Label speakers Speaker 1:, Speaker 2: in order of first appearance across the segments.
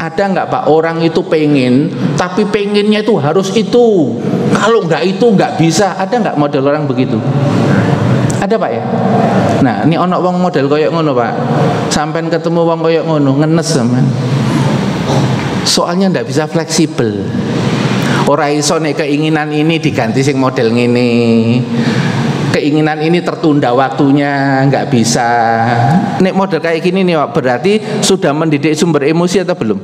Speaker 1: Ada nggak Pak orang itu pengen, tapi pengennya itu harus itu, kalau nggak itu nggak bisa? Ada nggak model orang begitu? Ada Pak ya? Nah ini ono wong model koyok ngono Pak. Sampai ketemu wong koyok ngono ngenes sampean. Soalnya ndak bisa fleksibel. Ora iso nek keinginan ini diganti sing model ngene. Keinginan ini tertunda waktunya, nggak bisa. Nek model kayak gini nih Pak, berarti sudah mendidik sumber emosi atau belum?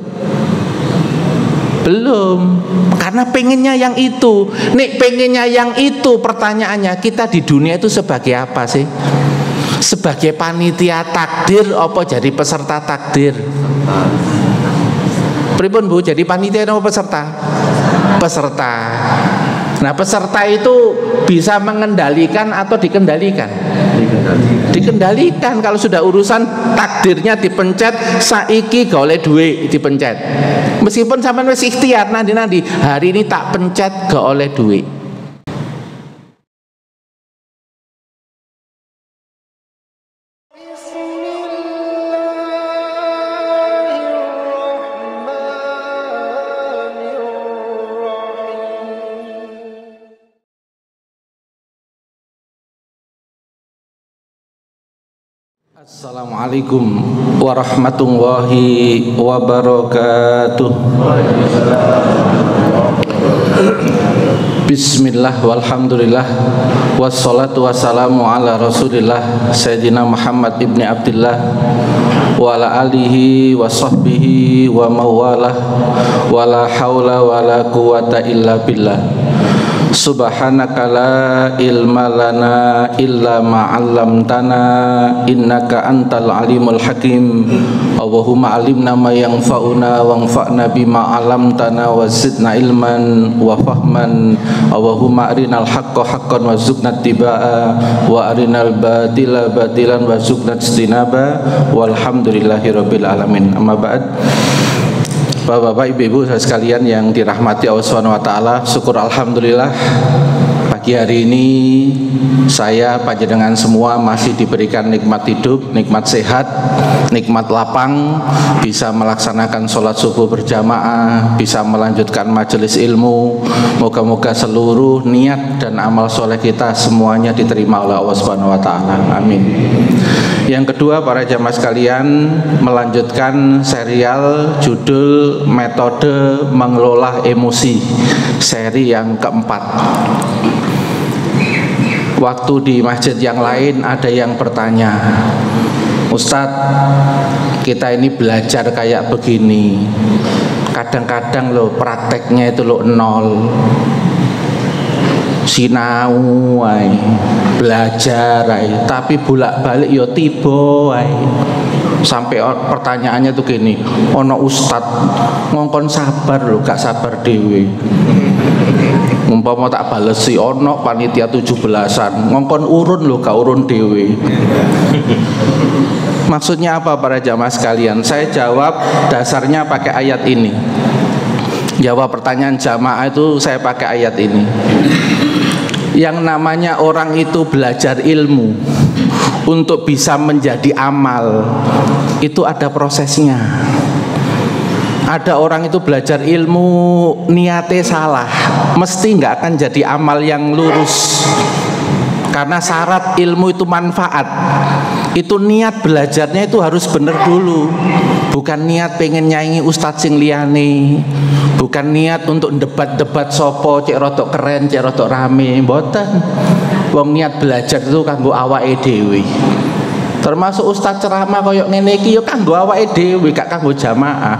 Speaker 1: Belum, karena pengennya yang itu. Nek pengennya yang itu, pertanyaannya kita di dunia itu sebagai apa sih? Sebagai panitia takdir apa jadi peserta takdir? Pripun Bu, jadi panitia atau peserta? Peserta. Nah peserta itu bisa mengendalikan atau dikendalikan? Dikendalikan. Kalau sudah urusan takdirnya dipencet, saiki gak oleh duit dipencet. Meskipun sampean wis ikhtiar nanti hari ini tak pencet gak oleh duit. Assalamualaikum warahmatullahi wabarakatuh. Bismillah walhamdulillah wassalatu wassalamu ala rasulillah Sayyidina Muhammad ibni Abdillah wa ala alihi wa sahbihi wa mawalah wa la hawla wa la quwata illa billah. Subhanaka la ilma lana illa ma 'allamtana innaka antal alimul hakim. Allahumma alimna ma yanfa'una wanfa'na bima 'allamtana wa zidna ilman wa fahman. Allahumma arinal haqqa haqqan warzuqna ittiba'a wa arinal batila batilan warzuqna ijtinaba. Walhamdulillahirabbil alamin. Amma ba'd. Bapak-bapak, ibu-ibu sekalian yang dirahmati Allah Subhanahu wa taala, syukur alhamdulillah pagi hari ini saya panjenengan semua masih diberikan nikmat hidup, nikmat sehat, nikmat lapang, bisa melaksanakan sholat subuh berjamaah, bisa melanjutkan majelis ilmu. Moga-moga seluruh niat dan amal soleh kita semuanya diterima oleh Allah Subhanahu wa taala. Amin. Yang kedua, para jamaah sekalian, melanjutkan serial judul Metode Mengelola Emosi, seri yang keempat. Waktu di masjid yang lain ada yang bertanya, Ustadz, kita ini belajar kayak begini, kadang-kadang loh prakteknya itu loh nol. Sinau wae, belajar wae, tapi bolak-balik yo tiba wae. Sampai pertanyaannya tuh gini, ono ustad ngongkon sabar lho, gak sabar dhewe. Umpama tak balesi ono panitia 17-an, ngongkon urun lho, gak urun dhewe. Maksudnya apa para jamaah sekalian? Saya jawab dasarnya pakai ayat ini. Jawab pertanyaan jamaah itu saya pakai ayat ini. Yang namanya orang itu belajar ilmu untuk bisa menjadi amal, itu ada prosesnya. Ada orang itu belajar ilmu niatnya salah, mesti nggak akan jadi amal yang lurus. Karena syarat ilmu itu manfaat. Itu niat belajarnya itu harus bener dulu. Bukan niat pengen nyanyi ustadz sing liyane. Bukan niat untuk debat-debat sopo cek rotok keren, cek rotok rame, mboten. Wong niat belajar itu kanggo awake dhewe. Termasuk ustadz ceramah koyok ngene iki yo kanggo awake dhewe, gak kanggo jamaah.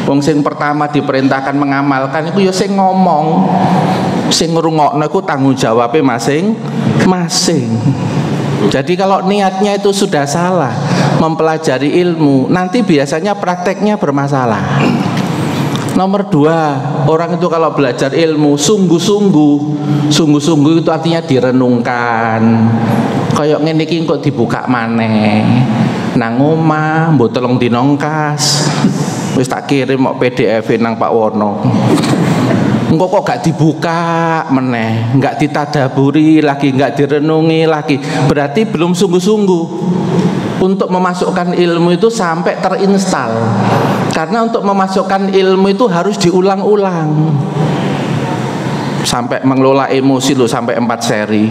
Speaker 1: Wong sing pertama diperintahkan mengamalkan iku yo sing ngomong. Sing ngrungokno iku tanggung jawabnya masing-masing. Jadi kalau niatnya itu sudah salah, mempelajari ilmu, nanti biasanya prakteknya bermasalah. Nomor dua, orang itu kalau belajar ilmu sungguh-sungguh itu artinya direnungkan. Kayak ngene iki kok dibuka maneh. Nang omah mbok telung dinongkas. Wis tak kirim kok PDF nang Pak Wono. Engko kok gak dibuka meneh, gak ditadaburi lagi, gak direnungi lagi. Berarti belum sungguh-sungguh. untuk memasukkan ilmu itu sampai terinstal. Karena untuk memasukkan ilmu itu harus diulang-ulang. Sampai mengelola emosi lo sampai 4 seri.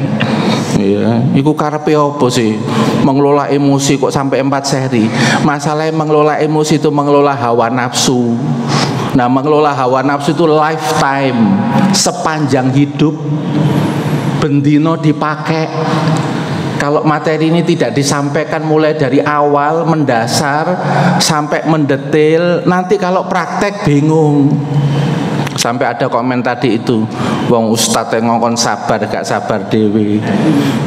Speaker 1: Ya, iku karepe apa sih? Mengelola emosi kok sampai 4 seri. Masalahnya mengelola emosi itu mengelola hawa nafsu. Nah, mengelola hawa nafsu itu lifetime, sepanjang hidup. Bendino dipakai. Kalau materi ini tidak disampaikan mulai dari awal mendasar sampai mendetail, nanti kalau praktek bingung. Sampai ada komen tadi itu, wong ustadz yang ngomong sabar gak sabar dewe.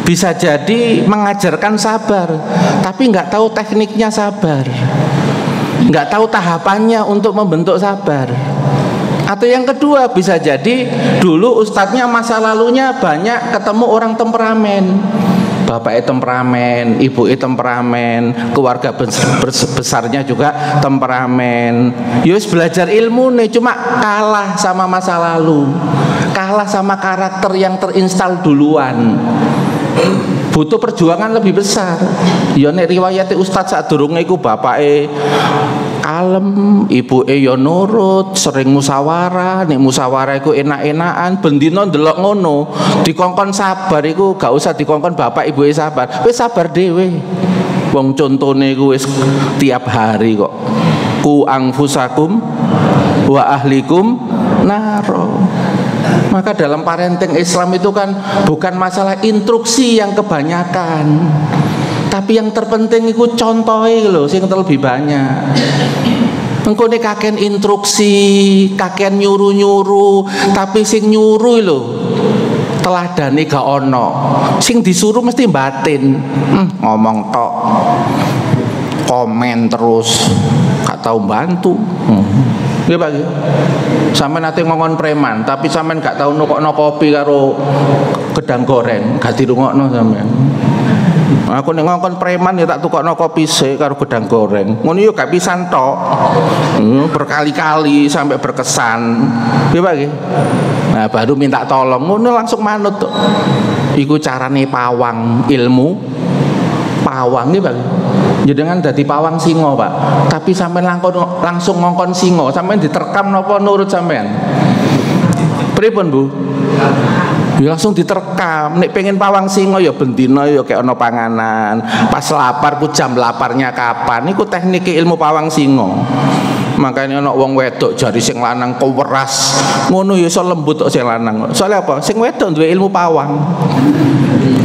Speaker 1: Bisa jadi mengajarkan sabar, tapi nggak tahu tekniknya sabar, nggak tahu tahapannya untuk membentuk sabar. Atau yang kedua, bisa jadi dulu ustadznya masa lalunya banyak ketemu orang temperamen. Bapaknya temperamen, ibunya temperamen, keluarga besarnya juga temperamen. Yus belajar ilmu nih, cuma kalah sama masa lalu, kalah sama karakter yang terinstal duluan. Butuh perjuangan lebih besar. Ya nek riwayat ustaz sadurunge iku bapake kalem, ibuke ya nurut, sering musyawarah. Nek musyawarah iku enak-enakan, bendina ndelok ngono, dikongkon sabar iku gak usah dikongkon bapak ibuke sabar. Wis sabar dhewe. Wong contone iku wis tiap hari kok. Ku anfusakum wa ahlikum naro. Maka dalam parenting Islam itu kan bukan masalah instruksi yang kebanyakan, tapi yang terpenting itu contohnya loh, sing terlebih banyak. Engko nek kaken instruksi, kaken nyuruh-nyuruh, tapi sing nyuruh lho teladane gak ono. Sing disuruh mesti batin. Ngomong tok. Komen terus, gak tahu bantu. Nggih Pak. Sampeyan nate ngongkon preman, tapi sampeyan gak tahu nukokno kopi karo gedang goreng, gak dirungokno sampeyan. Aku nek ngongkon preman ya tak tukokno kopi sik karo gedang goreng. Ngono yo gak pisan tok. Berkali-kali sampai berkesan. Nggih Pak nggih. Nah, baru minta tolong, ngono langsung manut tok. Iku carane pawang ilmu. Pawang nggih Pak. Jenengan dadi pawang singa, Pak. Tapi sampean langsung ngongkon singa, sampean diterkam napa nurut sampean? Pripun, Bu? Ya langsung diterkam. Nek pengen pawang singa ya bendina ya kayak ana panganan. Pas lapar ku jam laparnya kapan? Iku teknik ilmu pawang singa. Makanya ana wong wedok jari sing lanang keweras. Ngono ya iso lembut kok sing lanang. Soale apa? Sing wedok duwe ilmu pawang.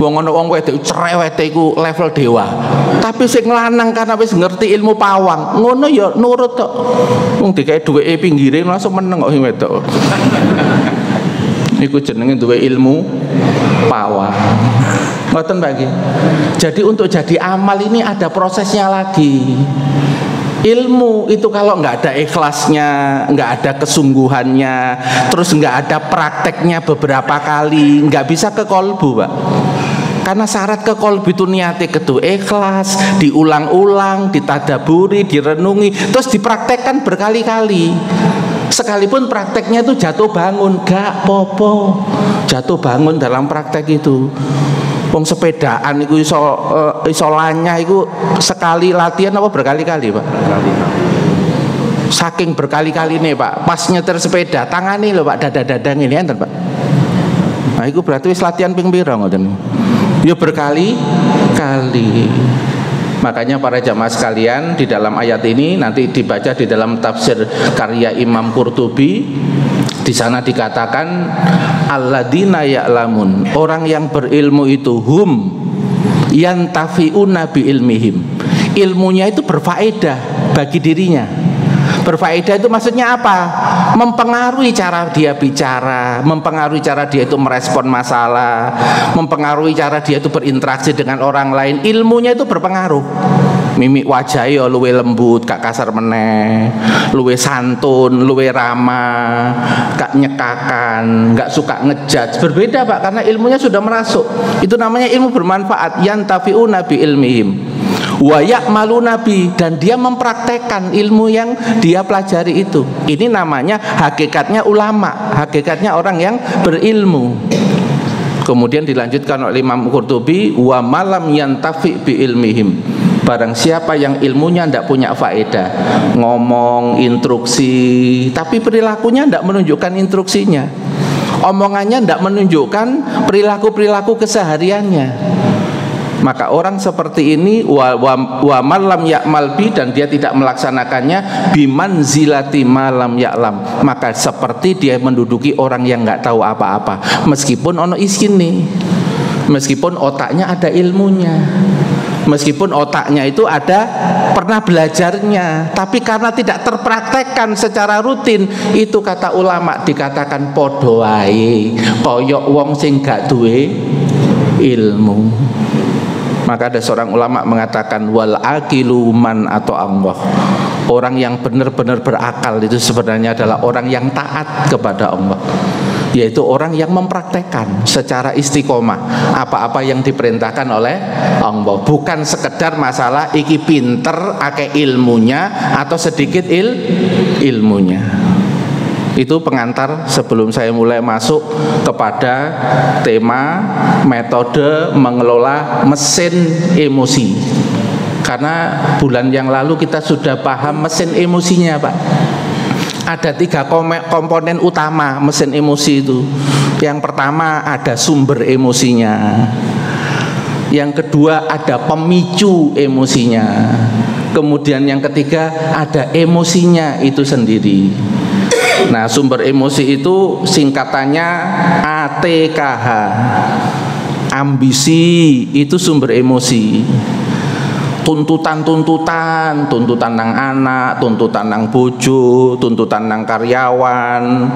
Speaker 1: Wong ana wong wedok cerewete iku level dewa. Tapi sing lanang karena wis ngerti ilmu pawang, ngono ya nurut tok. Wong dikae duweke pinggire langsung meneng kok sing wedok. Iku jenenge duwe ilmu pawang. Ngoten Pak nggih. Jadi untuk jadi amal ini ada prosesnya lagi. Ilmu itu kalau nggak ada ikhlasnya, nggak ada kesungguhannya, terus nggak ada prakteknya beberapa kali, nggak bisa ke kolbu, Pak. Karena syarat ke kolbu itu niatnya ketu ikhlas, diulang-ulang, ditadaburi, direnungi, terus dipraktekkan berkali-kali. Sekalipun prakteknya itu jatuh bangun, gak popo, jatuh bangun dalam praktek itu. Wong sepedaan itu isolannya itu sekali latihan apa berkali-kali Pak? Saking berkali-kali nih Pak, pas nyetir sepeda tangan ini loh Pak, dada-dadang ini enten Pak. Nah itu berarti wis latihan ping pira ngoten. Ya berkali-kali. Makanya para jamaah sekalian, di dalam ayat ini nanti dibaca di dalam tafsir karya Imam Qurtubi. Di sana dikatakan alladzina ya'lamun, orang yang berilmu itu hum yantafi'una bi ilmihim. Ilmunya itu berfaedah bagi dirinya. Berfaedah itu maksudnya apa? Mempengaruhi cara dia bicara, mempengaruhi cara dia itu merespon masalah, mempengaruhi cara dia itu berinteraksi dengan orang lain. Ilmunya itu berpengaruh. Mimik wajahnya luwe lembut, gak kasar meneh, luwe santun, luwe ramah, gak nyekakan, gak suka ngejudge. Berbeda Pak, karena ilmunya sudah merasuk. Itu namanya ilmu bermanfaat. Yantafi'una bi ilmihim wa ya'malu nabi, dan dia mempraktekkan ilmu yang dia pelajari itu. Ini namanya hakikatnya ulama, hakikatnya orang yang berilmu. Kemudian dilanjutkan oleh Imam Qurtubi, wa malam yantafi bi ilmihim, Barang siapa yang ilmunya tidak punya faedah, ngomong instruksi tapi perilakunya tidak menunjukkan instruksinya, omongannya tidak menunjukkan perilaku-perilaku kesehariannya, maka orang seperti ini wa malam ya'mal bi, dan dia tidak melaksanakannya bimanzilati malam ya'lam, maka seperti dia menduduki orang yang nggak tahu apa-apa, meskipun ono iskin nih, meskipun otaknya ada ilmunya, meskipun otaknya itu ada pernah belajarnya, tapi karena tidak terpraktekkan secara rutin, itu kata ulama dikatakan podo ae koyok wong sing gak duwe ilmu. Maka ada seorang ulama mengatakan wal aqilu man atau Allah, orang yang benar-benar berakal itu sebenarnya adalah orang yang taat kepada Allah, yaitu orang yang mempraktekkan secara istiqomah apa-apa yang diperintahkan oleh Allah, bukan sekedar masalah iki pinter akeh ilmunya atau sedikit ilmunya. Itu pengantar sebelum saya mulai masuk kepada tema metode mengelola mesin emosi. Karena bulan yang lalu kita sudah paham mesin emosinya, Pak. Ada 3 komponen utama mesin emosi itu. Yang pertama ada sumber emosinya, yang kedua ada pemicu emosinya, kemudian yang ketiga ada emosinya itu sendiri. Nah, sumber emosi itu singkatannya ATKH. Ambisi itu sumber emosi. Tuntutan nang anak, tuntutan nang bojo, tuntutan nang karyawan,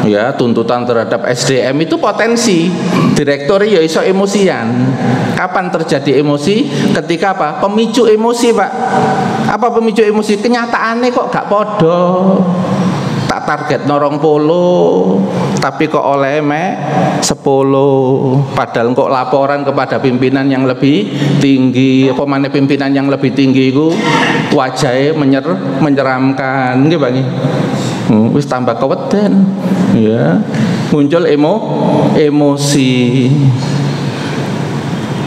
Speaker 1: ya, tuntutan terhadap SDM itu potensi. Direktur ya iso emosian. Kapan terjadi emosi? Ketika apa? Pemicu emosi, Pak. Apa pemicu emosi? Kenyataannya kok gak podo. Tak target norong polo, tapi kok oleh 10, padahal kok laporan kepada pimpinan yang lebih tinggi. Apa mana pimpinan yang lebih tinggi itu wajahnya menyeramkan, nggih Bang. Wis tambah keweden, ya. Muncul emosi.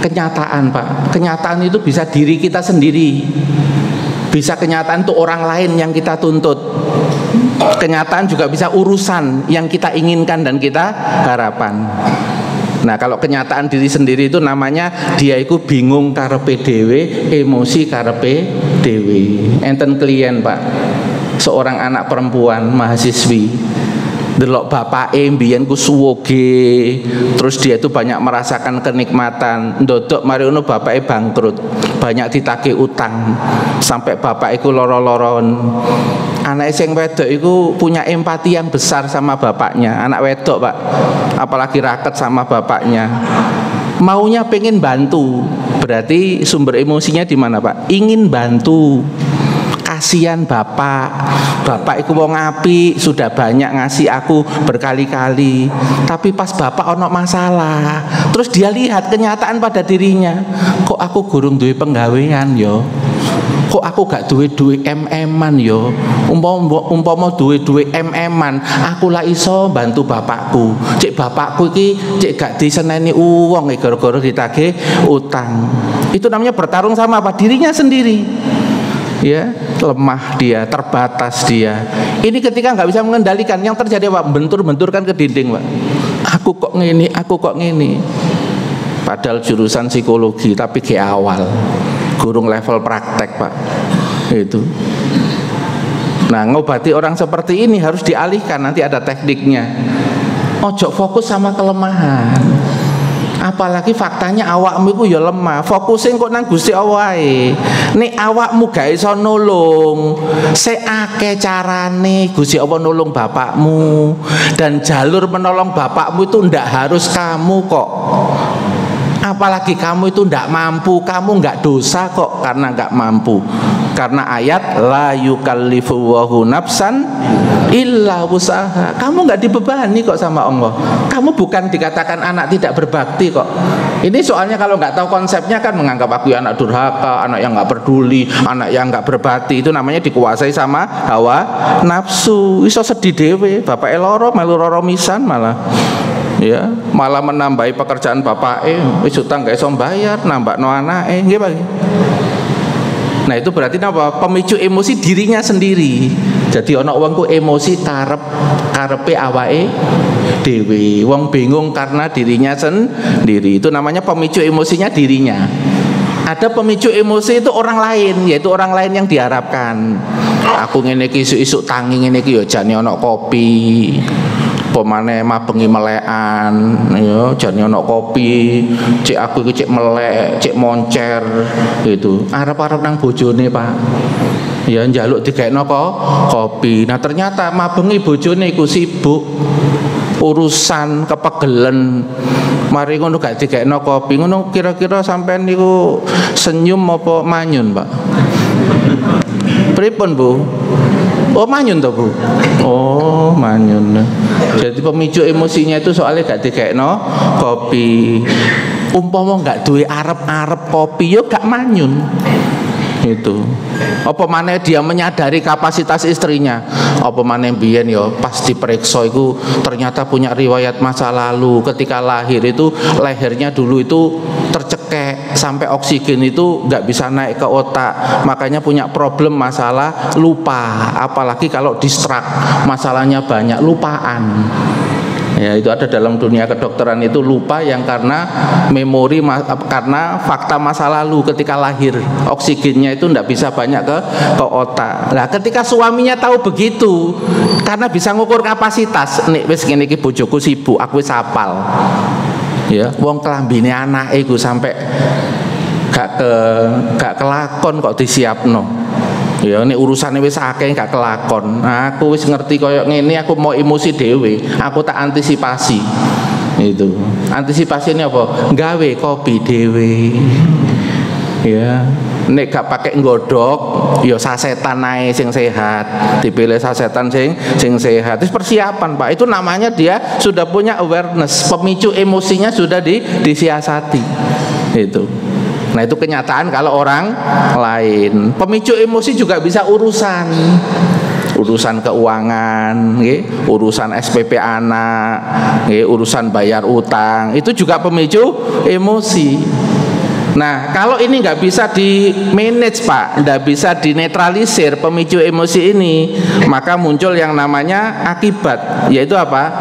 Speaker 1: Kenyataan, Pak. Kenyataan itu bisa diri kita sendiri. Bisa kenyataan itu orang lain yang kita tuntut. Kenyataan juga bisa urusan yang kita inginkan dan kita harapkan. Nah, kalau kenyataan diri sendiri itu namanya dia itu bingung karepe dhewe, emosi karepe dhewe. Enten klien, Pak. Seorang anak perempuan mahasiswi. Delok bapake mbiyen ku suwoge, terus dia itu banyak merasakan kenikmatan. Ndodok mari ngono bapake bangkrut, banyak ditagih utang, sampai bapak iku loro-loron. Anak sing wedok iku punya empati yang besar sama bapaknya, anak wedok, Pak, apalagi raket sama bapaknya. Maunya pengen bantu, berarti sumber emosinya di mana, Pak? Ingin bantu. Kasihan bapak iku wong apik, sudah banyak ngasih aku berkali-kali, tapi pas bapak ono masalah, terus dia lihat kenyataan pada dirinya, kok aku gurung duwe penggawean yo, kok aku gak duwe MM-an yo, umpama duwe MM-an, aku lah iso bantu bapakku. Cek bapakku iki cek gak diseneni uang gara-gara ditagih utang. Itu namanya bertarung sama apa? Dirinya sendiri. Ya, lemah dia, terbatas dia. Ini ketika nggak bisa mengendalikan, yang terjadi Pak, bentur-benturkan ke dinding, Pak. Aku kok ngini. Padahal jurusan psikologi, tapi ke awal, gurung level praktek, Pak. Itu. Nah, ngobati orang seperti ini harus dialihkan, nanti ada tekniknya. Ojo fokus sama kelemahan. Apalagi faktanya awakmu iku ya lemah, fokusin kok nang Gusti Allah ae. Nek awakmu gak iso nulung, seake carane Gusti Allah nulung bapakmu, dan jalur menolong bapakmu itu ndak harus kamu kok. Apalagi kamu itu ndak mampu, kamu nggak dosa kok karena nggak mampu. Karena ayat la yukallifullahu nafsan illa wusaha. Kamu nggak dibebani kok sama Allah. Kamu bukan dikatakan anak tidak berbakti kok. Ini soalnya kalau nggak tahu konsepnya kan menganggap aku anak durhaka, anak yang nggak peduli, anak yang nggak berbakti. Itu namanya dikuasai sama hawa nafsu. Iso sedih dewe, bapak eloro melu roro misan malah. Ya, malah menambahi pekerjaan bapak wis utang gak iso bayar, nambah no anake nggih Pak. Nah itu berarti apa? Pemicu emosi dirinya sendiri. Jadi ana wong ku emosi karepe awake dhewe. Wong bingung karena dirinya sendiri. Itu namanya pemicu emosinya dirinya. Ada pemicu emosi itu orang lain, yaitu orang lain yang diharapkan. Aku ngene iki isuk-isuk tangi ngene iki ya jane ana kopi. Pemane mabengi melekan ya jane ana kopi, cek aku iki cek melek, cek moncer gitu. Arep-arep nang bojone, Pak. Ya njaluk digekno kopi. Nah ternyata mabengi bojone iku sibuk urusan kepegelen. Mari ngono gak digekno kopi. Ngono kira-kira sampean niku senyum apa manyun, Pak? Pripun, Bu? Oh manyun toh, Bu? Oh manyun. Jadi pemicu emosinya itu soalnya gak digekno kopi. Umpama gak duwe arep-arep kopi yo gak manyun. Itu apa maneh dia menyadari kapasitas istrinya, apa maneh biyen ya pas diperiksa itu ternyata punya riwayat masa lalu, ketika lahir itu lehernya dulu itu tercekek sampai oksigen itu nggak bisa naik ke otak, makanya punya problem masalah lupa, apalagi kalau distrak masalahnya banyak, lupaan. Ya itu ada dalam dunia kedokteran itu lupa yang karena memori karena fakta masa lalu ketika lahir oksigennya itu tidak bisa banyak ke otak. Nah ketika suaminya tahu begitu karena bisa ngukur kapasitas, nih wis ngene iki bojoku sibuk, aku wis hafal. Ya, wong kelambine anake iku sampai gak kelakon kok disiapno. Ya ini urusannya wis akeh gak kelakon. Nah, aku wis ngerti koyo ngene, aku mau emosi dhewe, aku tak antisipasi. Itu. Antisipasi ini apa? Gawe kopi dhewe. Ya, nek gak pakai nggodok, ya sasetan ae sing sehat. Dipilih sasetan sing sehat. Itu persiapan, Pak. Itu namanya dia sudah punya awareness, pemicu emosinya sudah disiasati. Itu. Nah itu kenyataan kalau orang lain. Pemicu emosi juga bisa urusan keuangan, urusan SPP anak, urusan bayar utang, itu juga pemicu emosi. Nah kalau ini nggak bisa di manage, Pak, nggak bisa dinetralisir pemicu emosi ini, maka muncul yang namanya akibat, yaitu apa?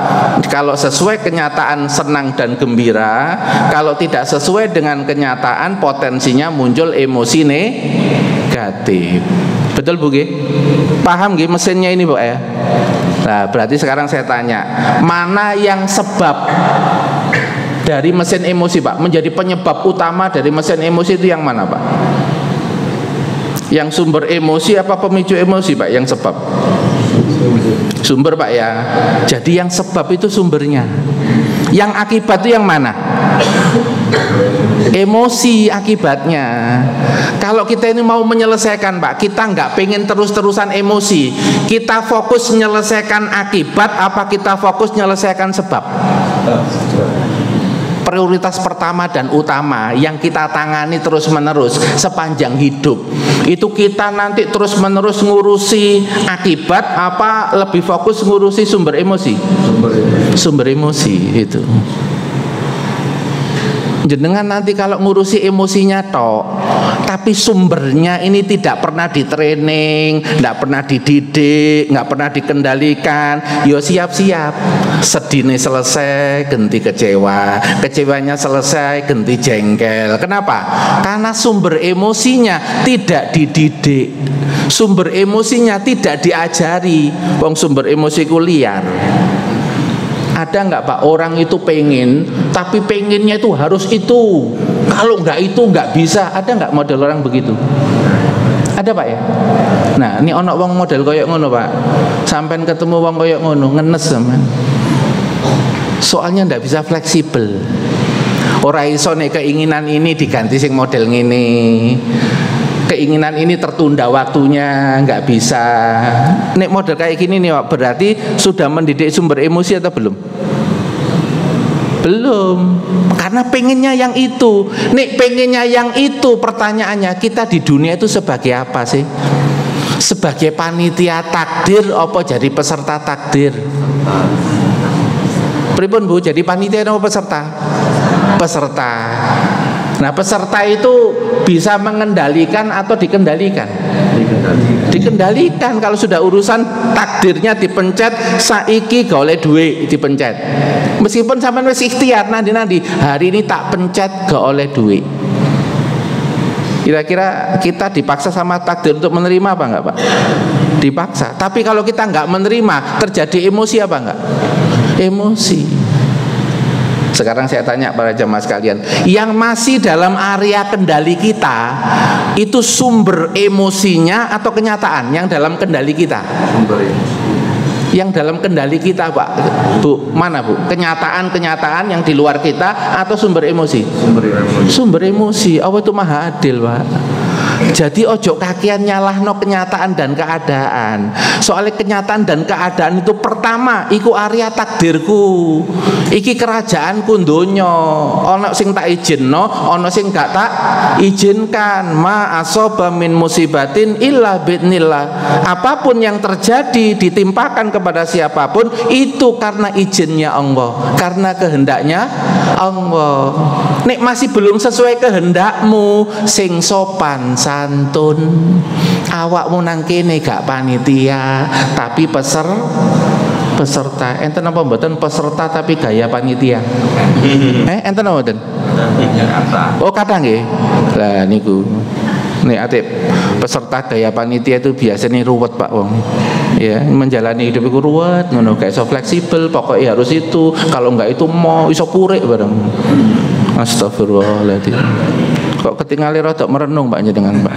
Speaker 1: Kalau sesuai kenyataan senang dan gembira, kalau tidak sesuai dengan kenyataan potensinya muncul emosi negatif. Betul Bu G? Paham G mesinnya ini Bu ya? Nah berarti sekarang saya tanya, mana yang sebab dari mesin emosi, Pak, menjadi penyebab utama dari mesin emosi itu yang mana, Pak? Yang sumber emosi apa pemicu emosi, Pak? Yang sebab? Sumber, Pak ya. Jadi yang sebab itu sumbernya. Yang akibat itu yang mana? Emosi akibatnya. Kalau kita ini mau menyelesaikan, Pak, kita nggak pengen terus-terusan emosi. Kita fokus menyelesaikan akibat apa kita fokus menyelesaikan sebab? Prioritas pertama dan utama yang kita tangani terus-menerus sepanjang hidup itu kita nanti terus-menerus ngurusi akibat apa lebih fokus ngurusi sumber emosi? Sumber emosi itu. Jenengan nanti kalau ngurusi emosinya tok, tapi sumbernya ini tidak pernah di-training, tidak pernah dididik, nggak pernah dikendalikan, yo siap-siap sedihnya selesai ganti kecewa, kecewanya selesai ganti jengkel. Kenapa? Karena sumber emosinya tidak dididik, sumber emosinya tidak diajari. Wong sumber emosi ku liar. Ada nggak, Pak, orang itu pengen tapi pengennya itu harus itu, kalau nggak itu nggak bisa? Ada nggak model orang begitu? Ada, Pak ya? Nah ini ono wong model koyok ngono, Pak. Sampai ketemu wong koyok ngono ngenes sama. Soalnya nggak bisa fleksibel. Ora iso nek keinginan ini diganti sing model ngene, keinginan ini tertunda waktunya, nggak bisa. Nek model kayak gini nih, Pak, berarti sudah mendidik sumber emosi atau belum? Belum, karena pengennya yang itu. Nek pengennya yang itu, pertanyaannya kita di dunia itu sebagai apa sih? Sebagai panitia takdir apa jadi peserta takdir? Pripun Bu, jadi panitia apa peserta? Peserta. Nah, peserta itu bisa mengendalikan atau dikendalikan? Dikendalikan. Kalau sudah urusan takdirnya dipencet, saiki gak oleh duit dipencet. Meskipun sampean wis ikhtiar nanti hari ini tak pencet gak oleh duit. Kira-kira kita dipaksa sama takdir untuk menerima apa enggak, Pak? Dipaksa. Tapi kalau kita enggak menerima, terjadi emosi apa enggak? Emosi. Sekarang saya tanya para jamaah sekalian, yang masih dalam area kendali kita itu sumber emosinya atau kenyataan yang dalam kendali kita?
Speaker 2: Sumber emosi.
Speaker 1: Yang dalam kendali kita, Pak, Bu, mana Bu? Kenyataan yang di luar kita atau sumber emosi?
Speaker 2: Sumber emosi.
Speaker 1: Sumber emosi. Allah itu maha adil, Pak. Jadi ojo kakian nyalahno kenyataan dan keadaan. Soalnya kenyataan dan keadaan itu pertama iku area takdirku. Iki kerajaanku donya. Ono sing tak izinno, ono sing gak tak izinkan. Ma asoba min musibatin illa bi'nillah. Apapun yang terjadi ditimpakan kepada siapapun itu karena izinnya Allah, karena kehendaknya Allah. Nek masih belum sesuai kehendakmu, sing sopan santun, awakmu nang kene gak panitia tapi peserta. Enten apa mboten peserta tapi gaya panitia? Enten apa mboten? Oh, kata nggih. Lah niku. Nih atip peserta gaya panitia itu biasanya ruwet, Pak wong. Ya, menjalani hidup itu ruwet, ngono kayak so fleksibel, pokoknya harus itu, kalau enggak itu mau iso purek bareng. Astagfirullahaladzim. Kok ketinggalan rada merenung Pak dengan Pak.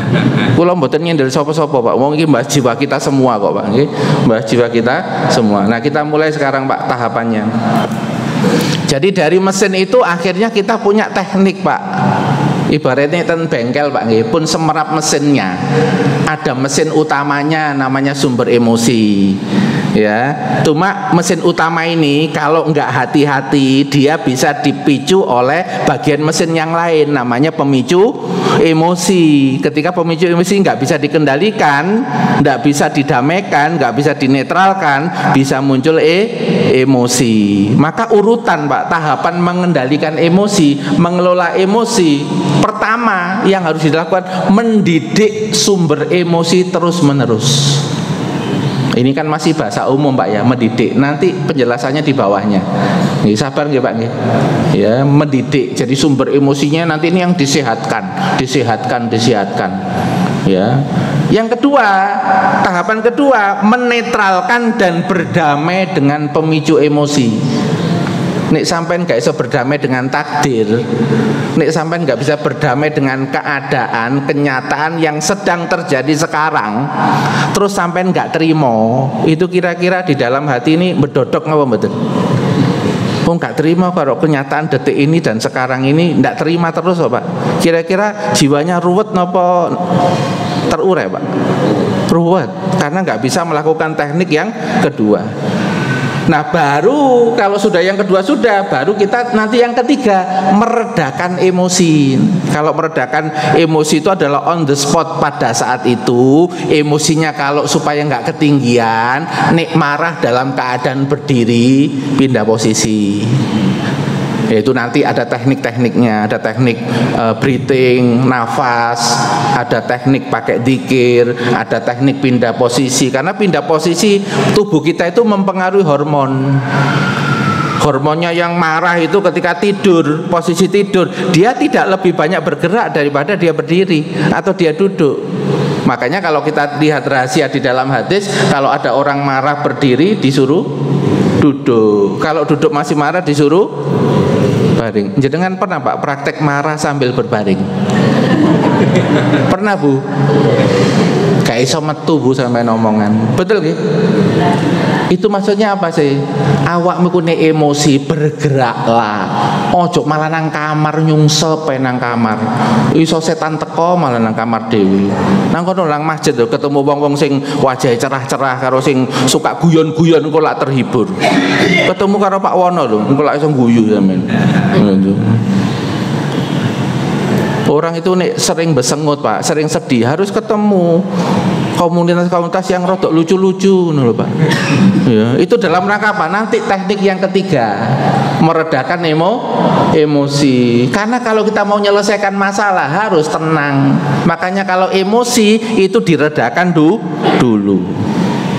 Speaker 1: Kula mboten nyindir sapa-sapa Pak. Wong iki mbahas jiwa kita semua kok Pak nggih. Mbahas jiwa kita semua. Nah, kita mulai sekarang Pak tahapannya. Jadi dari mesin itu akhirnya kita punya teknik Pak. Ibaratnya ten bengkel Pak nggih, pun semerap mesinnya. Ada mesin utamanya namanya sumber emosi. Ya, cuma mesin utama ini kalau nggak hati-hati dia bisa dipicu oleh bagian mesin yang lain namanya pemicu emosi. Ketika pemicu emosi nggak bisa dikendalikan, nggak bisa didamaikan, nggak bisa dinetralkan, bisa muncul emosi. Maka urutan Pak, tahapan mengendalikan emosi, mengelola emosi, pertama yang harus dilakukan mendidik sumber emosi terus-menerus. Ini kan masih bahasa umum Pak ya, mendidik. Nanti penjelasannya di bawahnya. Nih, sabar nggih Pak nggih. Ya, mendidik. Jadi sumber emosinya nanti ini yang disehatkan. Ya. Yang kedua, tahapan kedua, menetralkan dan berdamai dengan pemicu emosi. Nek sampean gak bisa berdamai dengan takdir, nek sampean gak bisa berdamai dengan keadaan, kenyataan yang sedang terjadi sekarang, terus sampean gak terima, itu kira-kira di dalam hati ini berdodok ngapa mboten? Oh, gak terima kalau kenyataan detik ini dan sekarang ini, gak terima terus Pak. Kira-kira jiwanya ruwet napa terurai Pak? Ruwet, karena gak bisa melakukan teknik yang kedua. Nah, baru kalau sudah yang kedua sudah, baru kita nanti yang ketiga meredakan emosi. Kalau meredakan emosi itu adalah on the spot pada saat itu. Emosinya kalau supaya nggak ketinggian, nek marah dalam keadaan berdiri, pindah posisi. Yaitu nanti ada teknik-tekniknya, ada teknik breathing, nafas, ada teknik pakai dzikir, ada teknik pindah posisi. Karena pindah posisi tubuh kita itu mempengaruhi hormon. Hormonnya yang marah itu ketika tidur, posisi tidur, dia tidak lebih banyak bergerak daripada dia berdiri atau dia duduk. Makanya kalau kita lihat rahasia di dalam hadis, kalau ada orang marah berdiri disuruh duduk. Kalau duduk masih marah disuruh baring. Jenengan pernah Pak praktek marah sambil berbaring? Pernah Bu? Gak iso metu Bu sampai omongan. Betul nggih? Itu maksudnya apa sih? Awakmu ku nek emosi bergeraklah. Ojo malah nang kamar nyungsep nang kamar. Iso setan teko malah nang kamar dewi. Nang kono nang masjid lho ketemu wong-wong sing wajahe cerah-cerah karo sing suka guyon-guyon engko lak terhibur. Ketemu karo Pak Wono lho, engko lak iso guyu sampean. Orang itu nih sering besengut Pak, sering sedih, harus ketemu komunitas-komunitas yang rodok lucu-lucu loh Pak. Ya, itu dalam rangka apa? Nanti teknik yang ketiga, meredakan emosi. Karena kalau kita mau menyelesaikan masalah harus tenang. Makanya kalau emosi itu diredakan dulu.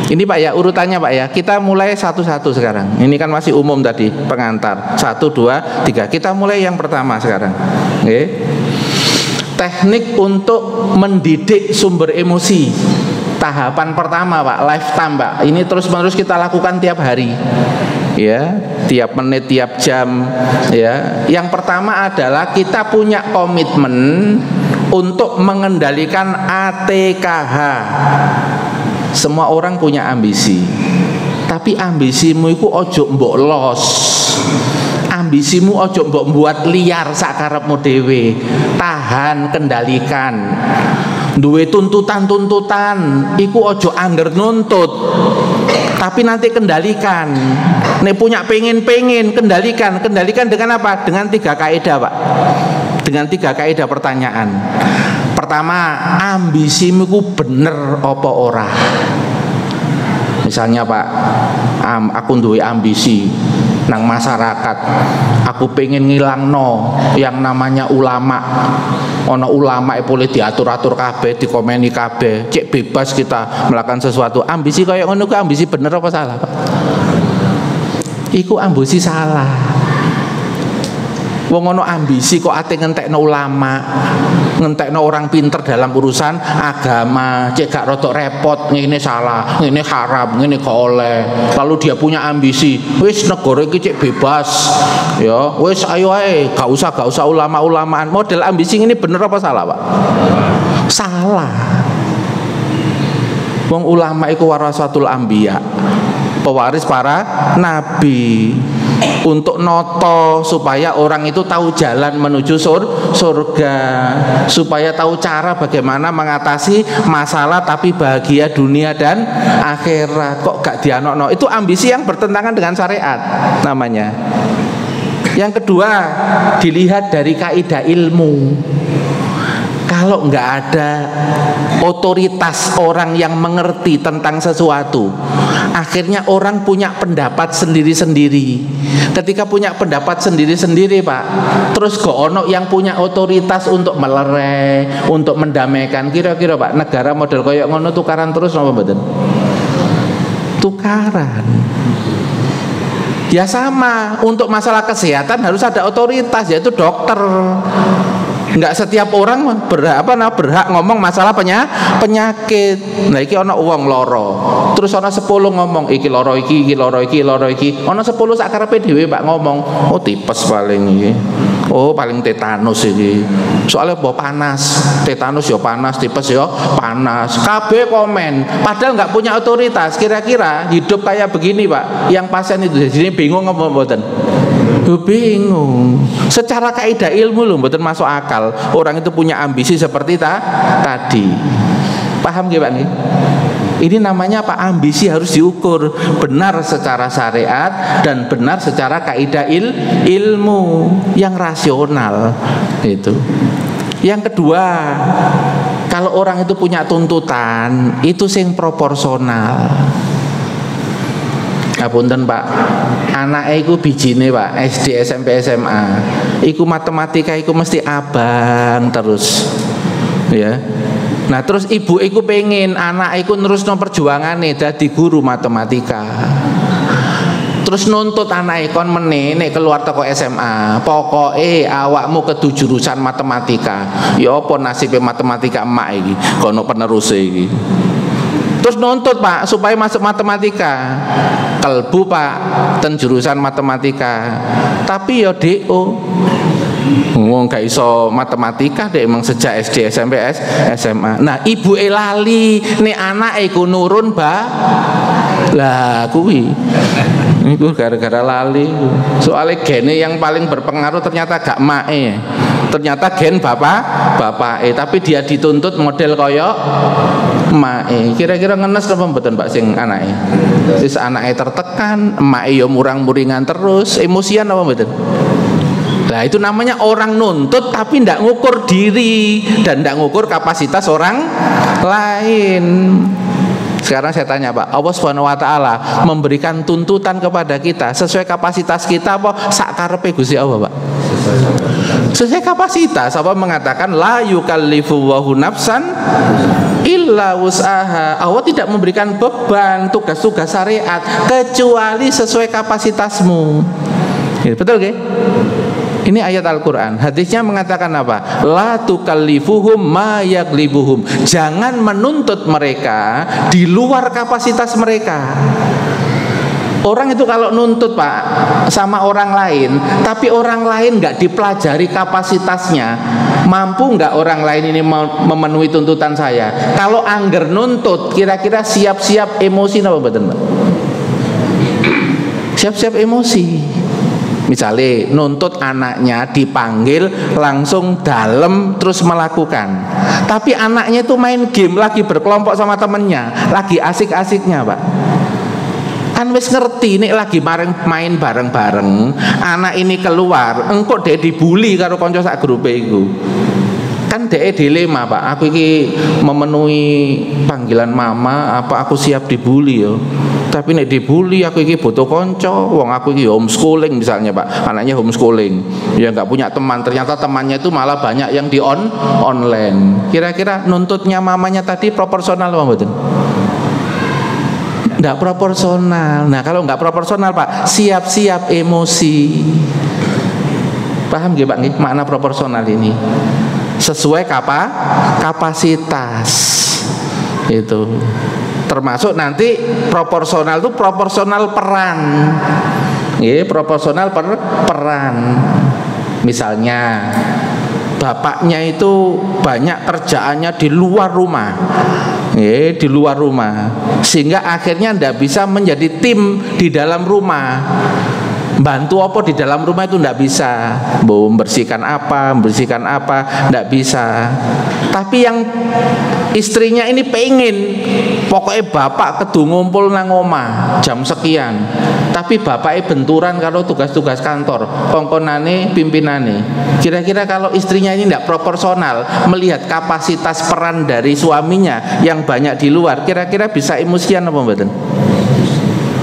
Speaker 1: Ini Pak ya, urutannya Pak ya. Kita mulai satu-satu sekarang. Ini kan masih umum tadi, pengantar. 1, 2, 3. Kita mulai yang pertama sekarang. Oke. Teknik untuk mendidik sumber emosi. Tahapan pertama Pak, lifetime Pak. Ini terus-menerus kita lakukan tiap hari. Ya, tiap menit, tiap jam, ya. Yang pertama adalah kita punya komitmen untuk mengendalikan ATKH. Semua orang punya ambisi, tapi ambisimu itu ojo mbok los. Ambisimu ojo mbok buat liar sakarepmu dhewe. Tahan, kendalikan. Duwe tuntutan-tuntutan iku ojo angger nuntut, tapi nanti kendalikan. Nek punya pengen kendalikan dengan apa? Dengan 3 kaidah Pak. Dengan 3 kaidah pertanyaan. Pertama, ambisimu ku bener apa ora? Misalnya Pak, aku duwe ambisi nang masyarakat, aku pengen ngilangno yang namanya ulama. Ono ulama boleh diatur-atur kabeh, dikomeni kabeh, cek bebas kita melakukan sesuatu. Ambisi kaya ngono ku ambisi bener apa salah Pak? Iku ambisi salah. Wong ono ambisi kok ate ngentekno ulama, ngentekno orang pinter dalam urusan agama, cek gak rodok repot, ngene salah, ngene haram, ngene gak oleh. Lalu dia punya ambisi, wis negara iki cek bebas. Ya, wis ayo ae, gak usah ulama-ulamaan. Model ambisi ini bener apa salah, Pak? Salah. Wong ulama iku warasatul anbiya, pewaris para nabi. Untuk noto supaya orang itu tahu jalan menuju surga, supaya tahu cara bagaimana mengatasi masalah tapi bahagia dunia dan akhirat. Kok gak dianokno? Itu ambisi yang bertentangan dengan syariat namanya. Yang kedua, dilihat dari kaidah ilmu. Kalau nggak ada otoritas orang yang mengerti tentang sesuatu, akhirnya orang punya pendapat sendiri-sendiri. Ketika punya pendapat sendiri-sendiri Pak, terus kok ono yang punya otoritas untuk melerai, untuk mendamaikan. Kira-kira Pak, negara model koyok ngono tukaran terus napa mboten? Tukaran. Ya sama, untuk masalah kesehatan harus ada otoritas, yaitu dokter. Enggak setiap orang berhak ngomong masalah penyakit. Nah iki ana wong loro, terus ana 10 ngomong iki loro iki loro iki loro iki. Ana 10 sak karepe dhewe Pak ngomong, oh tipes paling iki. Oh paling tetanus iki. Soalnya apa panas. Tetanus ya panas, tipes ya panas. Kabeh komen, padahal enggak punya otoritas. Kira-kira hidup kayak begini Pak, yang pasien itu jadi bingung apa mboten? Bingung. Secara kaidah ilmu loh mboten masuk akal. Orang itu punya ambisi seperti tadi. Paham nggih Pak nggih? Ini namanya apa? Ambisi harus diukur benar secara syariat dan benar secara kaidah ilmu yang rasional itu. Yang kedua, kalau orang itu punya tuntutan, itu sing proporsional. Ngapunten Pak, anake iku bijine Pak, SD, SMP, SMA. Iku matematika iku mesti abang terus. Ya. Nah, terus ibu iku pengen anak iku nerusno perjuangane dadi guru matematika. Terus nuntut anake kon meneh nek keluar teko SMA, pokoke awakmu kedu jurusan matematika. Ya apa nasibe matematika emak iki, kono peneruse iki. Terus nuntut Pak supaya masuk matematika. Kalbu Pak ten jurusan matematika. Tapi ya DO. Wong gak iso matematika dek emang sejak SD, SMP, SMA. Nah, ibu lali nek anake ku nurun, Mbak. Lah kuwi. Iku gara-gara lali. Soalnya gene yang paling berpengaruh ternyata gak mae. Ternyata gen bapak, tapi dia dituntut model koyok mae. Kira-kira ngenes apa mboten Pak sing anake? Wis anake tertekan, mae yo murang-muringan terus, emosian apa mboten? Nah itu namanya orang nuntut tapi tidak ngukur diri dan tidak ngukur kapasitas orang lain. Sekarang saya tanya Pak, Allah Subhanahu wa taala memberikan tuntutan kepada kita sesuai kapasitas kita apa sak karepe Gusti Allah, Pak? Sesuai kapasitas. Apa mengatakan la yukallifu wallahu nafsan illa wus'aha. Allah tidak memberikan beban tugas-tugas syariat kecuali sesuai kapasitasmu. Ya, betul nggih? Ini ayat Al-Quran. Hadisnya mengatakan apa? La tukallifuhum ma yaglibuhum. Jangan menuntut mereka di luar kapasitas mereka. Orang itu kalau nuntut Pak sama orang lain, tapi orang lain nggak dipelajari kapasitasnya, mampu nggak orang lain ini memenuhi tuntutan saya? Kalau angger nuntut, kira-kira siap-siap emosi apa betul Pak? Siap-siap emosi. Misalnya nuntut anaknya dipanggil langsung dalam terus melakukan, tapi anaknya itu main game lagi berkelompok sama temennya, lagi asik-asiknya Pak. Kan wis ngerti nih lagi main bareng-bareng, anak ini keluar, engkau dia dibully karo konco sak grupe iku. Kan dia dilema Pak, aku ini memenuhi panggilan mama apa aku siap dibully yo. Tapi nek dibully aku ini butuh konco, wong aku ini homeschooling misalnya Pak, anaknya homeschooling, ya nggak punya teman, ternyata temannya itu malah banyak yang di online. Kira-kira nuntutnya mamanya tadi proporsional apa betul? Nggak proporsional. Nah kalau nggak proporsional Pak, siap-siap emosi. Paham gak Pak nih makna proporsional ini? Sesuai kapasitas itu. Termasuk nanti proporsional itu proporsional peran. Ya, proporsional peran. Misalnya bapaknya itu banyak kerjaannya di luar rumah. Ya, di luar rumah. Sehingga akhirnya tidak bisa menjadi tim di dalam rumah. Bantu apa di dalam rumah itu tidak bisa, membersihkan apa, tidak bisa. Tapi yang istrinya ini pengen, pokoknya bapak kedu ngumpul nang omah jam sekian. Tapi bapaknya benturan kalau tugas-tugas kantor, kongkonane, pimpinane. Kira-kira kalau istrinya ini tidak proporsional melihat kapasitas peran dari suaminya yang banyak di luar, kira-kira bisa emosian apa mboten?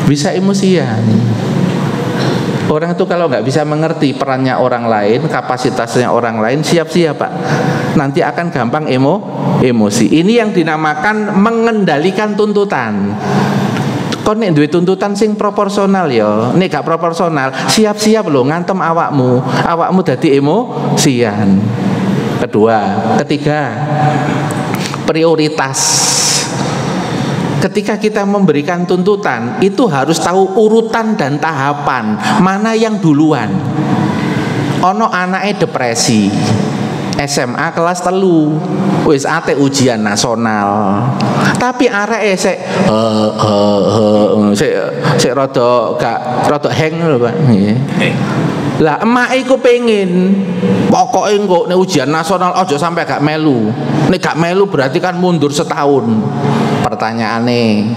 Speaker 1: Bisa emosian. Orang itu kalau nggak bisa mengerti perannya orang lain, kapasitasnya orang lain, siap-siap Pak, nanti akan gampang emosi. Ini yang dinamakan mengendalikan tuntutan. Kau nek duwe tuntutan sing proporsional ya, nek gak proporsional, siap-siap loh ngantem awakmu dadi emosian. Ketiga, prioritas. Ketika kita memberikan tuntutan, itu harus tahu urutan dan tahapan, mana yang duluan. Ono anake depresi, SMA kelas 3, wis ate ujian nasional. Tapi areke sik rada hang lho Pak. Lah emak iku pengen pokoke engko nek ujian nasional aja sampai gak melu. Nek gak melu berarti kan mundur setahun. Pertanyaane,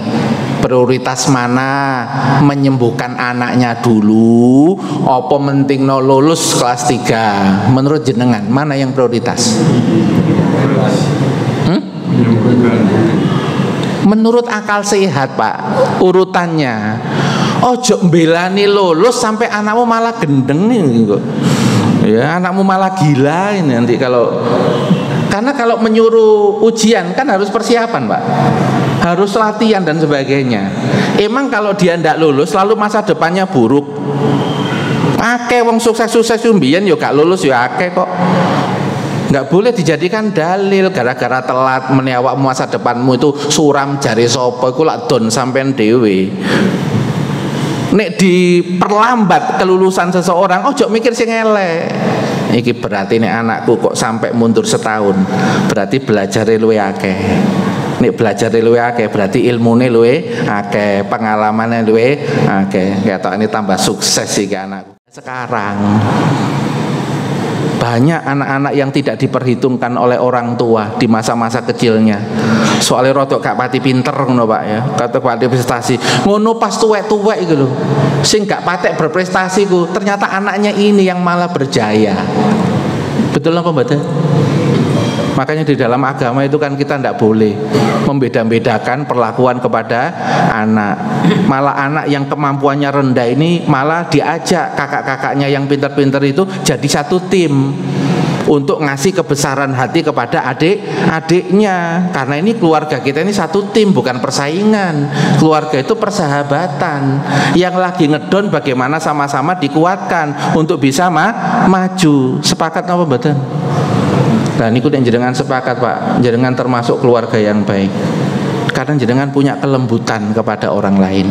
Speaker 1: prioritas mana? Menyembuhkan anaknya dulu apa mentingno lulus kelas 3? Menurut jenengan mana yang prioritas? Menurut akal sehat Pak, urutannya ojo mbelani lulus sampai anakmu malah gendeng nih kok. Ya, anakmu malah gila ini nanti karena kalau menyuruh ujian kan harus persiapan Pak, harus latihan dan sebagainya. Emang kalau dia ndak lulus lalu masa depannya buruk. Akeh wong sukses-sukses mbiyen yo gak lulus yo akeh kok. Nggak boleh dijadikan dalil gara-gara telat meniawak masa depanmu itu suram jari sopo iku lak don sampean dhewe. Nek diperlambat kelulusan seseorang, ojo mikir sing elek. Iki berarti nek anakku kok sampai mundur setahun, berarti belajar luwih akeh. Nek belajar luwih akeh, berarti ilmune luwih akeh, pengalamannya luwih akeh. Ketok ini tambah sukses iki anakku. Sekarang Banyak anak-anak yang tidak diperhitungkan oleh orang tua di masa-masa kecilnya. Soalnya rodok gak pati pinter ngono Pak ya, kata pati prestasi. Ngono pas tuwek-tuwek gitu loh. Sing gak patek berprestasi ku, ternyata anaknya ini yang malah berjaya. Betul apa mboten? Makanya di dalam agama itu kan kita tidak boleh membeda-bedakan perlakuan kepada anak. Malah anak yang kemampuannya rendah ini malah diajak kakak-kakaknya yang pintar-pintar itu jadi satu tim untuk ngasih kebesaran hati kepada adik-adiknya. Karena ini keluarga kita ini satu tim, bukan persaingan. Keluarga itu persahabatan. Yang lagi ngedon bagaimana sama-sama dikuatkan untuk bisa maju. Sepakat apa mboten? Nah ini yang jenengan sepakat Pak, jenengan termasuk keluarga yang baik. Karena jenengan punya kelembutan kepada orang lain,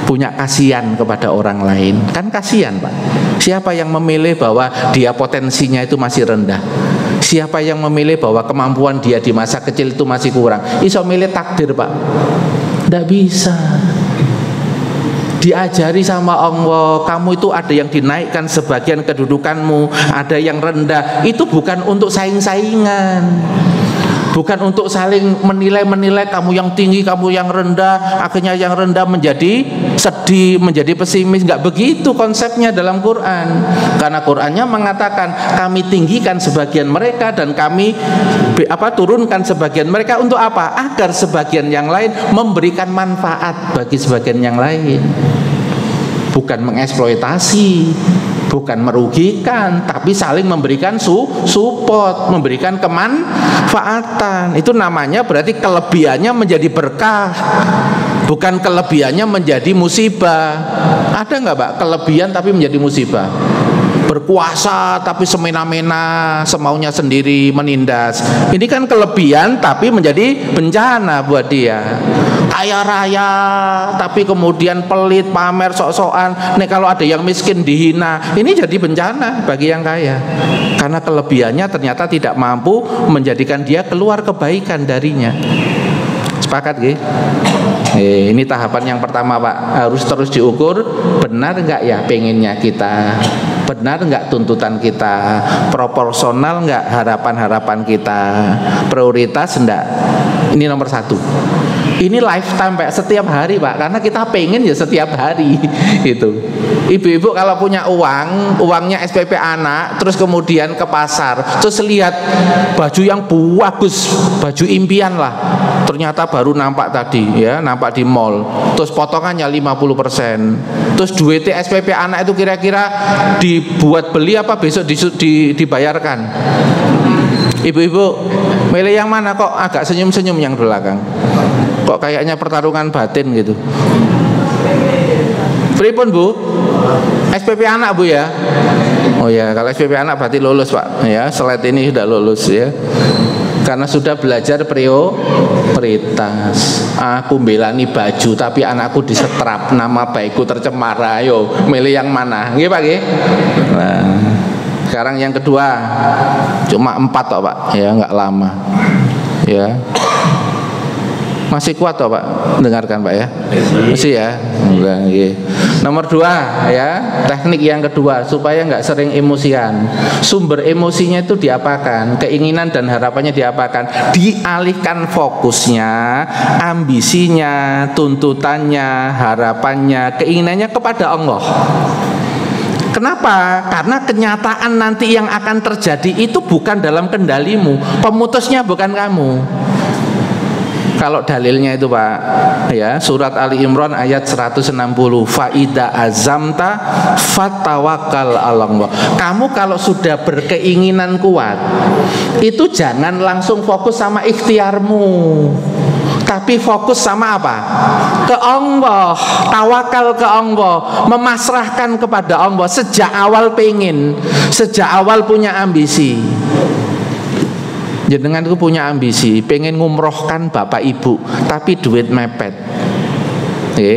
Speaker 1: punya kasihan kepada orang lain. Kan kasihan Pak. Siapa yang memilih bahwa dia potensinya itu masih rendah? Siapa yang memilih bahwa kemampuan dia di masa kecil itu masih kurang? Iso milih takdir Pak? Tidak bisa. Diajari sama Allah, kamu itu ada yang dinaikkan sebagian kedudukanmu, ada yang rendah. Itu bukan untuk saing-saingan, bukan untuk saling menilai-menilai kamu yang tinggi, kamu yang rendah. Akhirnya yang rendah menjadi sedih, menjadi pesimis. Enggak begitu konsepnya dalam Quran. Karena Qurannya mengatakan kami tinggikan sebagian mereka dan kami turunkan sebagian mereka untuk apa? Agar sebagian yang lain memberikan manfaat bagi sebagian yang lain. Bukan mengeksploitasi, bukan merugikan, tapi saling memberikan support, memberikan kemanfaatan. Itu namanya berarti kelebihannya menjadi berkah, bukan kelebihannya menjadi musibah. Ada nggak Pak kelebihan tapi menjadi musibah? Berkuasa tapi semena-mena, semaunya sendiri, menindas. Ini kan kelebihan tapi menjadi bencana buat dia. Kaya raya tapi kemudian pelit, pamer, sok-sokan. Nih kalau ada yang miskin dihina, ini jadi bencana bagi yang kaya. Karena kelebihannya ternyata tidak mampu menjadikan dia keluar kebaikan darinya. Sepakat nggih? Ini tahapan yang pertama Pak, harus terus diukur benar enggak ya pengennya kita, benar enggak tuntutan kita, proporsional enggak harapan-harapan kita, prioritas enggak. Ini nomor satu. Ini lifetime Pak, setiap hari Pak, karena kita pengen ya setiap hari itu. Ibu-ibu kalau punya uang, uangnya SPP anak, terus kemudian ke pasar, terus lihat baju yang bagus, baju impian lah, ternyata baru nampak tadi ya, nampak di mall, terus potongannya 50%, terus duitnya SPP anak itu kira-kira dibuat beli apa besok dibayarkan? Ibu-ibu milih yang mana? Kok agak senyum-senyum yang belakang? Kok kayaknya pertarungan batin gitu? Pripun Bu? SPP anak Bu ya? Oh ya, kalau SPP anak berarti lulus Pak ya, slide ini sudah lulus ya. Karena sudah belajar prioritas. Aku belani baju tapi anakku disetrap, nama baikku tercemar. Ayo milih yang mana? Nggih Pak nggih? Nah, sekarang yang kedua, cuma 4 toh Pak ya, nggak lama ya. Masih kuat toh Pak? Dengarkan Pak ya. Masih ya. Nomor 2 ya, teknik yang kedua supaya nggak sering emosian. Sumber emosinya itu diapakan? Keinginan dan harapannya diapakan? Dialihkan fokusnya, ambisinya, tuntutannya, harapannya, keinginannya kepada Allah. Kenapa? Karena kenyataan nanti yang akan terjadi itu bukan dalam kendalimu. Pemutusnya bukan kamu. Kalau dalilnya itu Pak ya, surat Ali Imran ayat 160, faida azamta fatawakkal 'alallah. Kamu kalau sudah berkeinginan kuat, itu jangan langsung fokus sama ikhtiarmu, tapi fokus sama apa? Ke Allah, tawakal ke Allah, memasrahkan kepada Allah. Sejak awal pengen, sejak awal punya ambisi. Jenengan itu punya ambisi, pengen ngumrohkan bapak ibu, tapi duit mepet.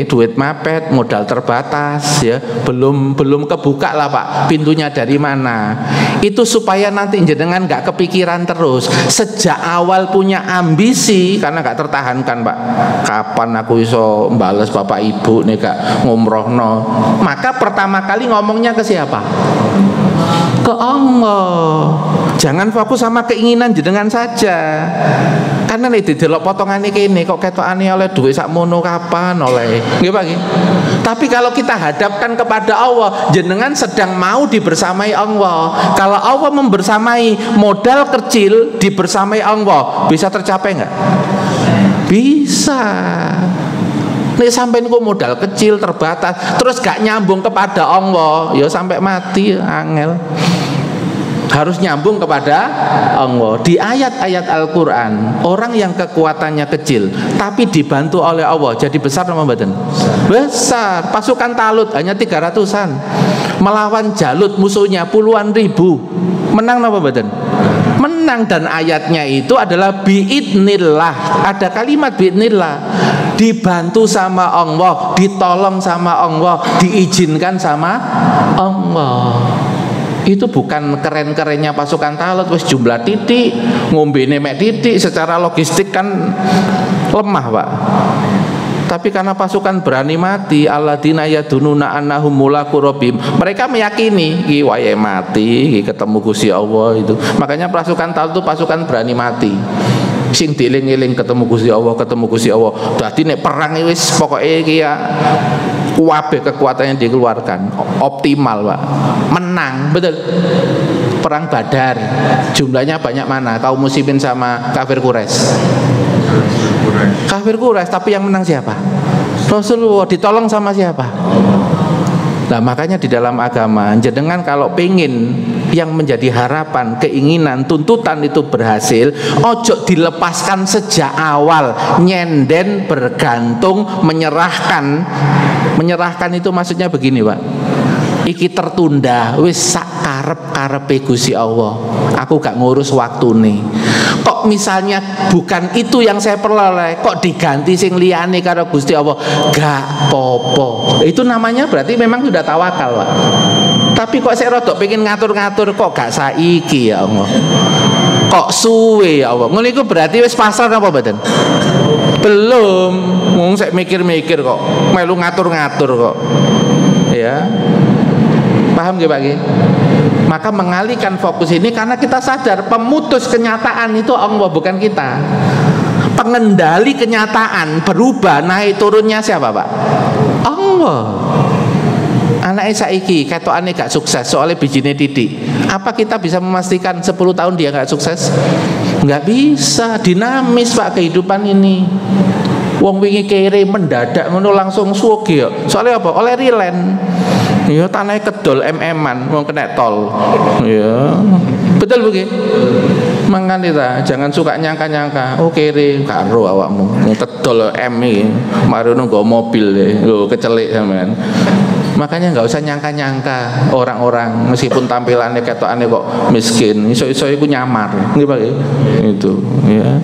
Speaker 1: Duit mepet, modal terbatas ya, belum kebuka lah Pak, pintunya dari mana. Itu supaya nanti jenengan nggak kepikiran terus. Sejak awal punya ambisi, karena nggak tertahankan Pak. Kapan aku iso mbales bapak ibu nih gak ngumrohno? Maka pertama kali ngomongnya ke siapa? ke Allah. Jangan fokus sama keinginan jenengan saja. Karena nek didelok potongane kene kok ketokane oleh duit sakmono kapan oleh. Nggih Pak nggih. Tapi kalau kita hadapkan kepada Allah, jenengan sedang mau dibersamai Allah. Kalau Allah membersamai, modal kecil dibersamai Allah, bisa tercapai enggak? Bisa. Nek sampean kok modal kecil terbatas, terus gak nyambung kepada Allah, ya sampai mati angel. Harus nyambung kepada Allah. Di ayat-ayat Al-Quran, orang yang kekuatannya kecil tapi dibantu oleh Allah jadi besar nama badan? Besar. Pasukan Talut hanya 300-an melawan Jalut musuhnya puluhan ribu, menang nama badan? Menang. Dan ayatnya itu adalah biidnillah. Ada kalimat biidnillah, dibantu sama Allah, ditolong sama Allah, diizinkan sama Allah. Itu bukan keren-kerennya pasukan Talut wis jumlah titik, ngombene mek titik, secara logistik kan lemah Pak. Tapi karena pasukan berani mati, alladzina yadununa annahum mulaku rabbihim, mereka meyakini iki wayahe mati, iki ketemu Gusti Allah itu. Makanya pasukan Talut itu pasukan berani mati. Sing dieling-eling ketemu Gusti Allah, ketemu Gusti Allah. Dadi nek perang wis pokoke iki ya kuwabe kekuatan yang dikeluarkan optimal Pak, menang betul. Perang Badar jumlahnya banyak mana? Kaum muslimin sama kafir Quraisy? Kafir Quraisy, tapi yang menang siapa? Rasulullah. Ditolong sama siapa? Nah makanya di dalam agama jenengan kalau pengen yang menjadi harapan, keinginan, tuntutan itu berhasil, ojo dilepaskan sejak awal, nyenden, bergantung, menyerahkan. Menyerahkan itu maksudnya begini Pak, iki tertunda, wis sak karep-karepe Gusti Allah, aku gak ngurus waktu nih. Kok misalnya bukan itu yang saya peroleh, kok diganti sing liyane karo Gusti Allah, gak popo. Itu namanya berarti memang sudah tawakal Pak. Tapi kok saya rodok pengen ngatur-ngatur, kok gak saiki ya Allah, kok suwe ya Allah. Ngono iku berarti wis pasrah apa mboten? Belum. Wong sik mikir-mikir kok, melu ngatur-ngatur kok. Ya. Paham nggih Pak nggih? Maka mengalihkan fokus ini karena kita sadar pemutus kenyataan itu Allah, bukan kita. Pengendali kenyataan berubah naik turunnya siapa Pak? Allah. Anaknya saiki ketokane gak sukses soalnya bijine titik. Apa kita bisa memastikan 10 tahun dia gak sukses? Nggak bisa. Dinamis Pak kehidupan ini. Wong wingi kere mendadak ngono langsung suge ya. Soalnya apa? Oleh rilen. Ya tanahnya kedol MM-an wong kena tol. Ya. Betul begitu. Makanya jangan suka nyangka-nyangka. Oh kere karo awakmu. Kedol M iki. Mari nunggu mobil lho kecelik sampean. Makanya nggak usah nyangka-nyangka orang-orang meskipun tampilannya ketokane kok miskin, iso-iso iku nyamar. Nggih Pak. Itu ya.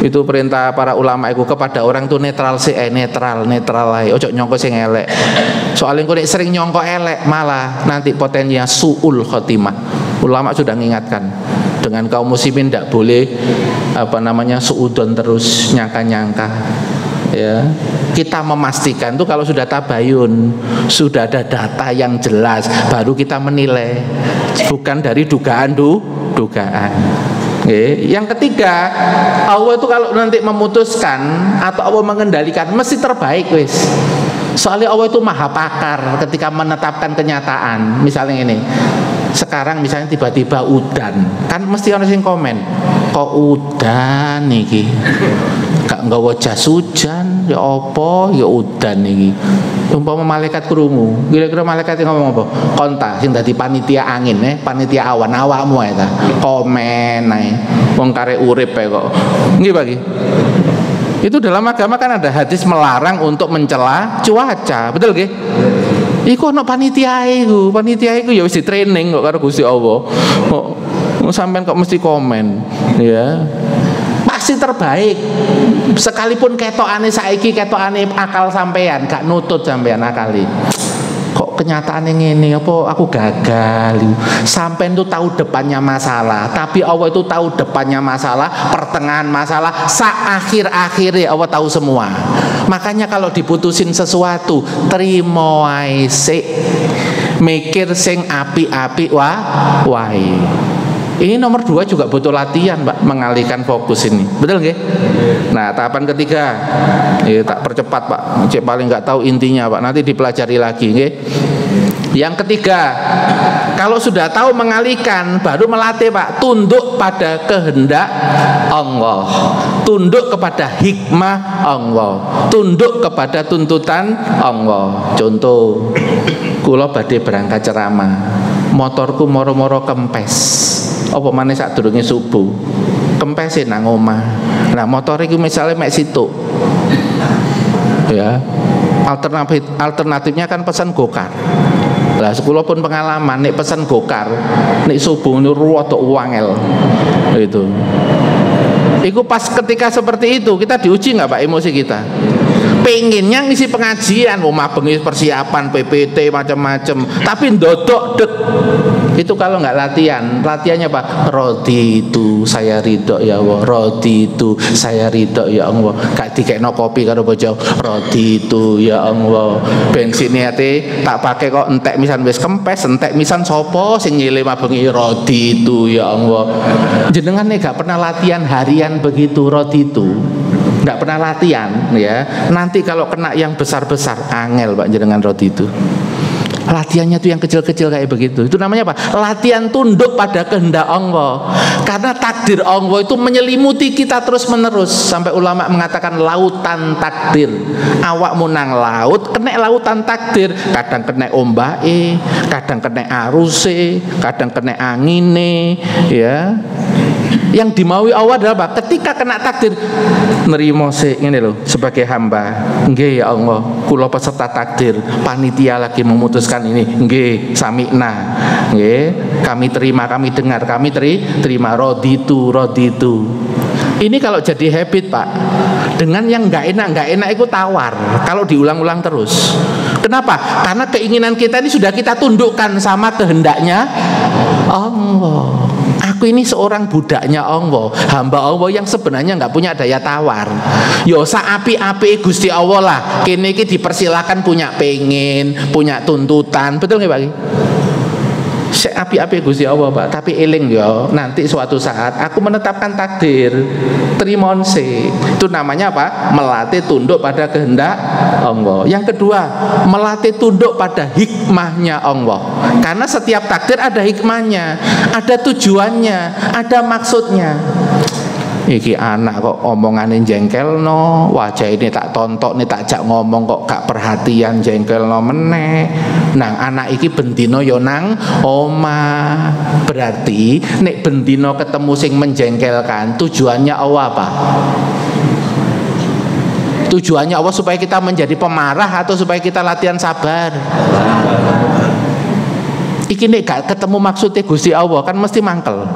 Speaker 1: Itu perintah para ulama itu kepada orang tuh netral sih, netral ae. Ojo nyongko sing elek. Soalnya kok sering nyongko elek malah nanti potensinya suul khotimah. Ulama sudah mengingatkan dengan kaum muslimin tidak boleh suudon terus nyangka-nyangka. Ya, kita memastikan tuh kalau sudah tabayun, sudah ada data yang jelas, baru kita menilai, bukan dari dugaan. Yang ketiga, Allah itu kalau nanti memutuskan atau Allah mengendalikan mesti terbaik wis. Soalnya Allah itu maha pakar ketika menetapkan kenyataan. Misalnya ini, sekarang misalnya tiba-tiba udan, kan mesti orang yang komen, kok udan nih? Gak nggawa jas hujan, ya apa, ya udan iki. Umpama malaikat krungu, kira-kira malaikat ngomong apa? Konta sing dadi panitia angin panitia awan awakmu ae ta. Komen ae. Wong karek urip ae kok. Nggih, Pak. Itu dalam agama kan ada hadis melarang untuk mencela cuaca, betul nggih? Iku ono panitia iku ya wis di-training kok karo Gusti Allah. Kok sampean kok mesti komen, ya. Pasti terbaik. Sekalipun ketokane saiki ketokane akal sampean gak nutut sampean akali. Kok kenyataannya ngene, apa aku gagal. Sampean tuh tahu depannya masalah, tapi Allah itu tahu depannya masalah, pertengahan masalah, akhir-akhir ya Allah tahu semua. Makanya kalau diputusin sesuatu, terima ae sik. mikir sing apik-apik wae. Ini nomor 2 juga butuh latihan, Pak, mengalihkan fokus ini. Betul nggih? Nah, tahapan ketiga, tak percepat, Pak. Cek paling nggak tahu intinya, Pak. Nanti dipelajari lagi, nggih. Yang ketiga, kalau sudah tahu mengalihkan, baru melatih, Pak. Tunduk pada kehendak Allah, tunduk kepada hikmah Allah, tunduk kepada tuntutan Allah. Contoh, kula badhe berangkat ceramah, motorku moro-moro kempes. Apa maneh sadurunge subuh, kempes nang omah. Nah, motor iki misale mek situk. Ya. Alternatifnya kan pesan gokar. Lah sekula pun pengalaman nek pesan gokar, nek subuh niku rada wangel. Itu. Iku pas ketika seperti itu kita diuji nggak, Pak, emosi kita? Pengennya ngisi pengajian, omah bengi persiapan PPT macam-macam, tapi ndodok dek. Itu kalau nggak latihan, latihannya Pak, rodi itu saya ridho ya Allah, rodi itu saya ridho ya Allah. Gak dikekno kopi karo bojo, rodi itu ya Allah. Bensin niate tak pakai kok entek misan wis kempes, entek misan sopo sing nyile mabengi, rodi itu ya Allah. Jenengan nih gak pernah latihan harian begitu, rodi itu. Nggak pernah latihan, ya. Nanti kalau kena yang besar-besar, angel, Pak, jenengan rodi itu. Latihannya tuh yang kecil-kecil kayak begitu. Itu namanya apa? Latihan tunduk pada kehendak Allah. Karena takdir Allah itu menyelimuti kita terus-menerus. Sampai ulama mengatakan lautan takdir. Awakmu nang laut, kena lautan takdir. Kadang kena ombake, kadang kena aruse, kadang kena angine, ya. Yang dimaui Allah adalah apa? Ketika kena takdir, nerimo sih ini loh sebagai hamba. Nggih ya Allah, kula peserta takdir, panitia lagi memutuskan ini. Nggih, sami'na. Nggih, kami terima, kami dengar, kami terima, raditu. Ini kalau jadi habit, Pak. Dengan yang nggak enak itu tawar. Kalau diulang-ulang terus. Kenapa? Karena keinginan kita ini sudah kita tundukkan sama kehendaknya Allah. Aku ini seorang budaknya Allah, hamba Allah yang sebenarnya nggak punya daya tawar. Yo api-api Gusti Allah lah. Kini dipersilakan punya pengen, punya tuntutan, betul nggak Pak? Api-api Gusti Allah, Pak. Tapi eling yo, nanti suatu saat aku menetapkan takdir. Trimon se. Itu namanya apa? Melatih tunduk pada kehendak Allah. Yang kedua, melatih tunduk pada hikmahnya Allah. Karena setiap takdir ada hikmahnya, ada tujuannya, ada maksudnya. Iki anak kok omonganin jengkel no, wajah ini tak tontok nih tak jak ngomong kok gak perhatian jengkel no meneh. Nang anak iki bendino yo nang oma. Berarti nek bendino ketemu sing menjengkelkan, tujuannya Allah apa? Tujuannya Allah supaya kita menjadi pemarah atau supaya kita latihan sabar? Iki nek gak ketemu maksudnya Gusti Allah kan mesti mangkel.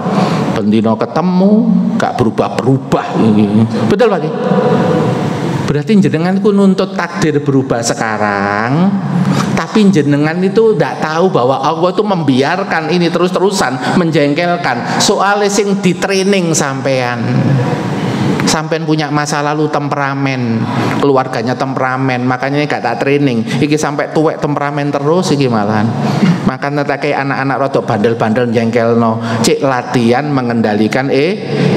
Speaker 1: Bendino ketemu gak berubah-berubah ini. Betul Pak? Berarti jenengan ku nuntut takdir berubah sekarang, tapi jenengan itu tidak tahu bahwa Allah itu membiarkan ini terus-terusan menjengkelkan. Soalnya sing di training sampean punya masa lalu temperamen, keluarganya temperamen, makanya ini gak tak training. Iki sampai tuwek temperamen terus iki malahan. Makanya tak kayak anak-anak rotok bandel-bandel jengkel no. Cek latihan mengendalikan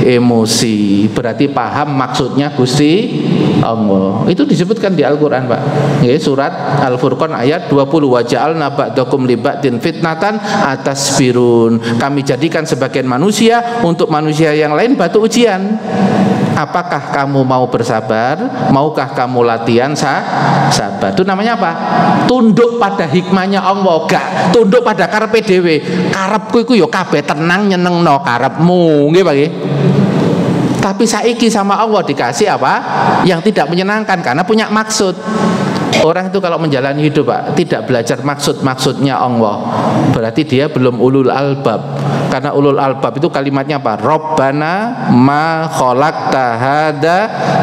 Speaker 1: emosi. Berarti paham maksudnya Gusti Allah. Itu disebutkan di Al-Quran, Pak. Ya, surat Al-Furqan ayat 20. Wa ja'alna ba'dakum li ba'din fitnatan atasbirun. Kami jadikan sebagian manusia untuk manusia yang lain batu ujian. Apakah kamu mau bersabar? Maukah kamu latihan sabar? Itu namanya apa? Tunduk pada hikmahnya Allah. Gak tunduk pada karepe dhewe. Karepku iku ya kabeh tenang nyenengno karepmu, nggih Pak nggih. Tapi saiki sama Allah dikasih apa? Yang tidak menyenangkan karena punya maksud. Orang itu kalau menjalani hidup, Pak, tidak belajar maksud-maksudnya Allah, berarti dia belum ulul albab. Karena ulul albab itu kalimatnya apa? Rabbana ma khalaqta hada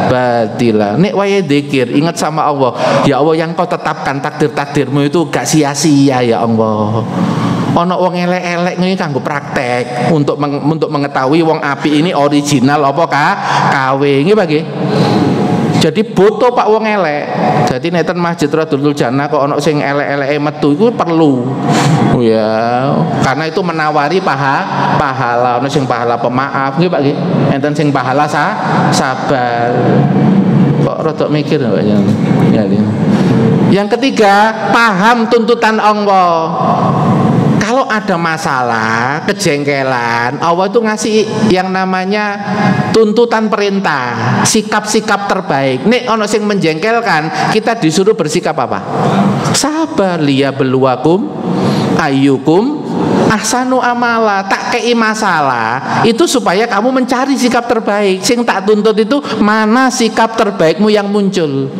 Speaker 1: batila. Nek wae dzikir, ingat sama Allah. Ya Allah, yang kau tetapkan takdir-takdirmu itu gak sia-sia ya Allah. Ono wong elek-elek ngene kanggo praktek untuk mengetahui wong api ini original apa KW. Nggih Pak nggih. Jadi boto Pak wong elek. Jadi neten Masjid Radul Jannah kok ono sing elek-eleke metu iku perlu. Ya, karena itu menawari pahala. Ono sing pahala pemaaf nggih Pak nggih. Enten sing pahala sabar. Kok rada mikir Pak ya. Yang ketiga, paham tuntutan Allah. Kalau ada masalah, kejengkelan, Allah itu ngasih yang namanya tuntutan perintah, sikap-sikap terbaik. Nek ono sing menjengkelkan, kita disuruh bersikap apa? Sabar, liyabluwakum ayyukum ahsanu amala. Tak kei masalah itu supaya kamu mencari sikap terbaik. Sing tak tuntut itu mana sikap terbaikmu yang muncul.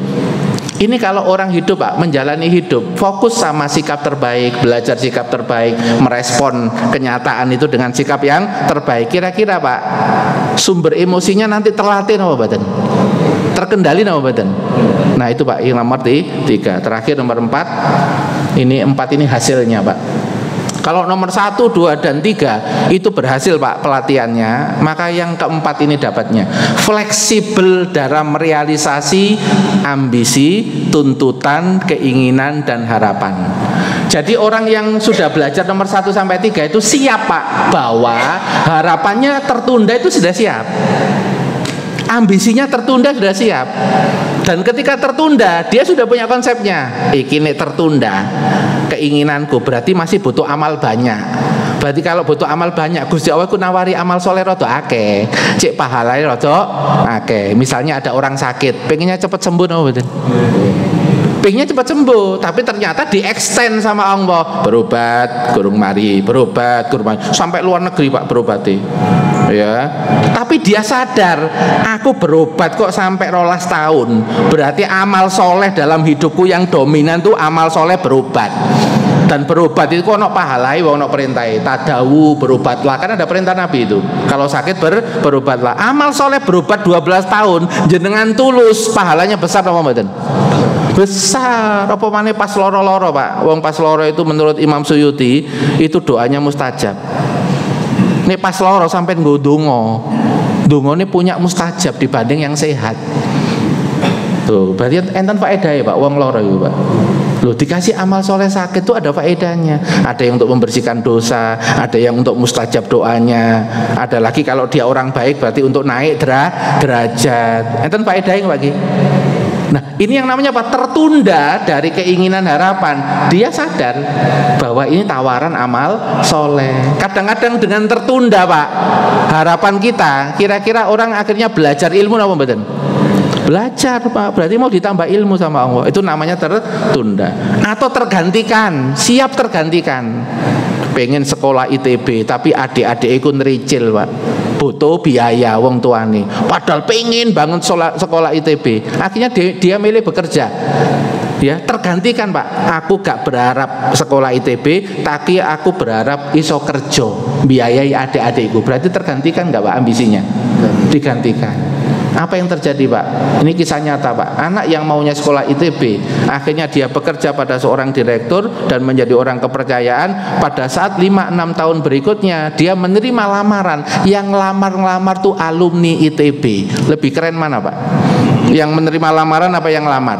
Speaker 1: Ini kalau orang hidup Pak, menjalani hidup fokus sama sikap terbaik, belajar sikap terbaik, merespon kenyataan itu dengan sikap yang terbaik. Kira-kira Pak, sumber emosinya nanti terlatih nama badan, terkendali nama badan. Nah itu Pak, yang nomor 3. Terakhir nomor 4. Ini 4 ini hasilnya Pak. Kalau nomor 1, 2, dan 3 itu berhasil Pak pelatihannya, maka yang keempat ini dapatnya fleksibel dalam merealisasi ambisi, tuntutan, keinginan, dan harapan. Jadi orang yang sudah belajar nomor 1 sampai 3 itu siap Pak, bahwa harapannya tertunda itu sudah siap, ambisinya tertunda sudah siap. Dan ketika tertunda, dia sudah punya konsepnya. Ini tertunda keinginanku, berarti masih butuh amal banyak. Berarti kalau butuh amal banyak, Gusti Allah ku nawari amal soleh rada akeh, cek pahalane rada akeh. Misalnya ada orang sakit, pengennya cepat sembuh no betul. Pengennya cepat sembuh, tapi ternyata di-extend sama Allah. Berobat, kurung mari, berobat, kurung mari. Sampai luar negeri Pak berobati. Ya, tapi dia sadar, aku berobat kok sampai 12 tahun. Berarti amal soleh dalam hidupku yang dominan tuh amal soleh berobat. Dan berobat itu kok ono pahalai, ono perintai. Tadawu berobatlah, kan ada perintah Nabi itu. Kalau sakit berobatlah. Amal soleh berobat 12 tahun, jenengan tulus, pahalanya besar apa mboten? Besar. Apa maneh pas loro-loro Pak. Wong pas loro itu menurut Imam Suyuti itu doanya mustajab. Ini pas loro sampai nggo donga ini punya mustajab dibanding yang sehat. Tuh, berarti enten faedah ya Pak, wong loro itu Pak. Loh, dikasih amal soleh sakit itu ada faedahnya. Ada yang untuk membersihkan dosa, ada yang untuk mustajab doanya, ada lagi kalau dia orang baik berarti untuk naik derajat. Enten faedahnya lagi. Nah, ini yang namanya apa? Tertunda dari keinginan harapan. Dia sadar bahwa ini tawaran amal soleh. Kadang-kadang dengan tertunda Pak, harapan kita, kira-kira orang akhirnya belajar ilmu apa mboten? Belajar Pak, berarti mau ditambah ilmu sama Allah. Itu namanya tertunda. Atau tergantikan, siap tergantikan. Pengen sekolah ITB, tapi adik-adik ikut nericil Pak, butuh biaya wong tuane. Padahal pengen bangun sekolah ITB. Akhirnya dia milih bekerja. Ya, tergantikan Pak. Aku gak berharap sekolah ITB, tapi aku berharap iso kerja, biayai adik-adikku. Berarti tergantikan gak Pak ambisinya? Digantikan. Apa yang terjadi Pak? Ini kisah nyata Pak. Anak yang maunya sekolah ITB, akhirnya dia bekerja pada seorang direktur dan menjadi orang kepercayaan. Pada saat 5-6 tahun berikutnya, dia menerima lamaran. Yang lamar-lamar tuh alumni ITB. Lebih keren mana Pak? Yang menerima lamaran apa yang lamar?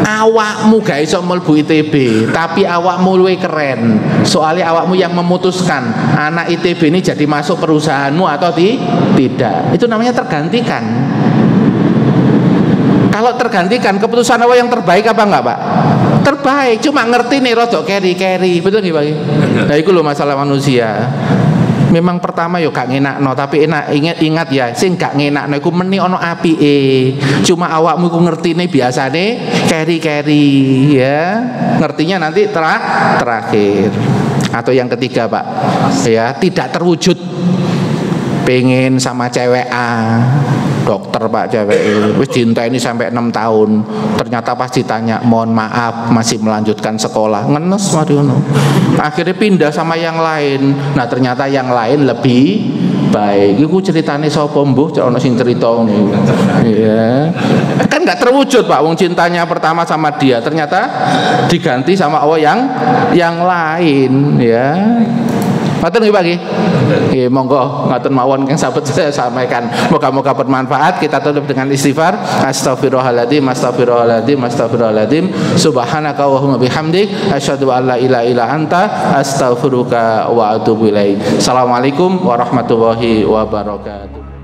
Speaker 1: Awakmu gak iso mlebu ITB, tapi awakmu luwih keren. Soalnya awakmu yang memutuskan anak ITB ini jadi masuk perusahaanmu atau tidak. Itu namanya tergantikan. Kalau tergantikan, keputusan Allah yang terbaik apa enggak Pak? Terbaik, cuma ngerti nih rodok keri-keri. Betul nggih Pak? Nah itu loh masalah manusia. Memang pertama yo gak ngenakno, tapi ingat ya, sing gak ngenakno iku meni ana apike. Cuma awakmu iku ngertine biasane keri-keri ya. Ngertinya nanti terakhir. Atau yang ketiga Pak, ya tidak terwujud. Pengen sama cewek A, dokter Pak cewek wis cintai sampai 6 tahun. Ternyata pas ditanya, mohon maaf masih melanjutkan sekolah, ngenes mariono. Akhirnya pindah sama yang lain. Nah ternyata yang lain lebih baik. Iku ceritane sapa mbuh, ono sing cerita ngono. Iya. Kan enggak terwujud Pak, wong cintanya pertama sama dia, ternyata diganti sama Allah yang lain ya. Ngoten nggih Pak nggih. Nggih, monggo ngoten mawon kang sampun saya sampaikan. Moga-moga bermanfaat. Kita tutup dengan istighfar. Astaghfirullahaladzim, astaghfirullahaladzim, astaghfirullahaladzim. Subhanaka wa bihamdik asyhadu an la ilaha illa anta astaghfiruka wa atubu ilaik. Assalamualaikum warahmatullahi wabarakatuh.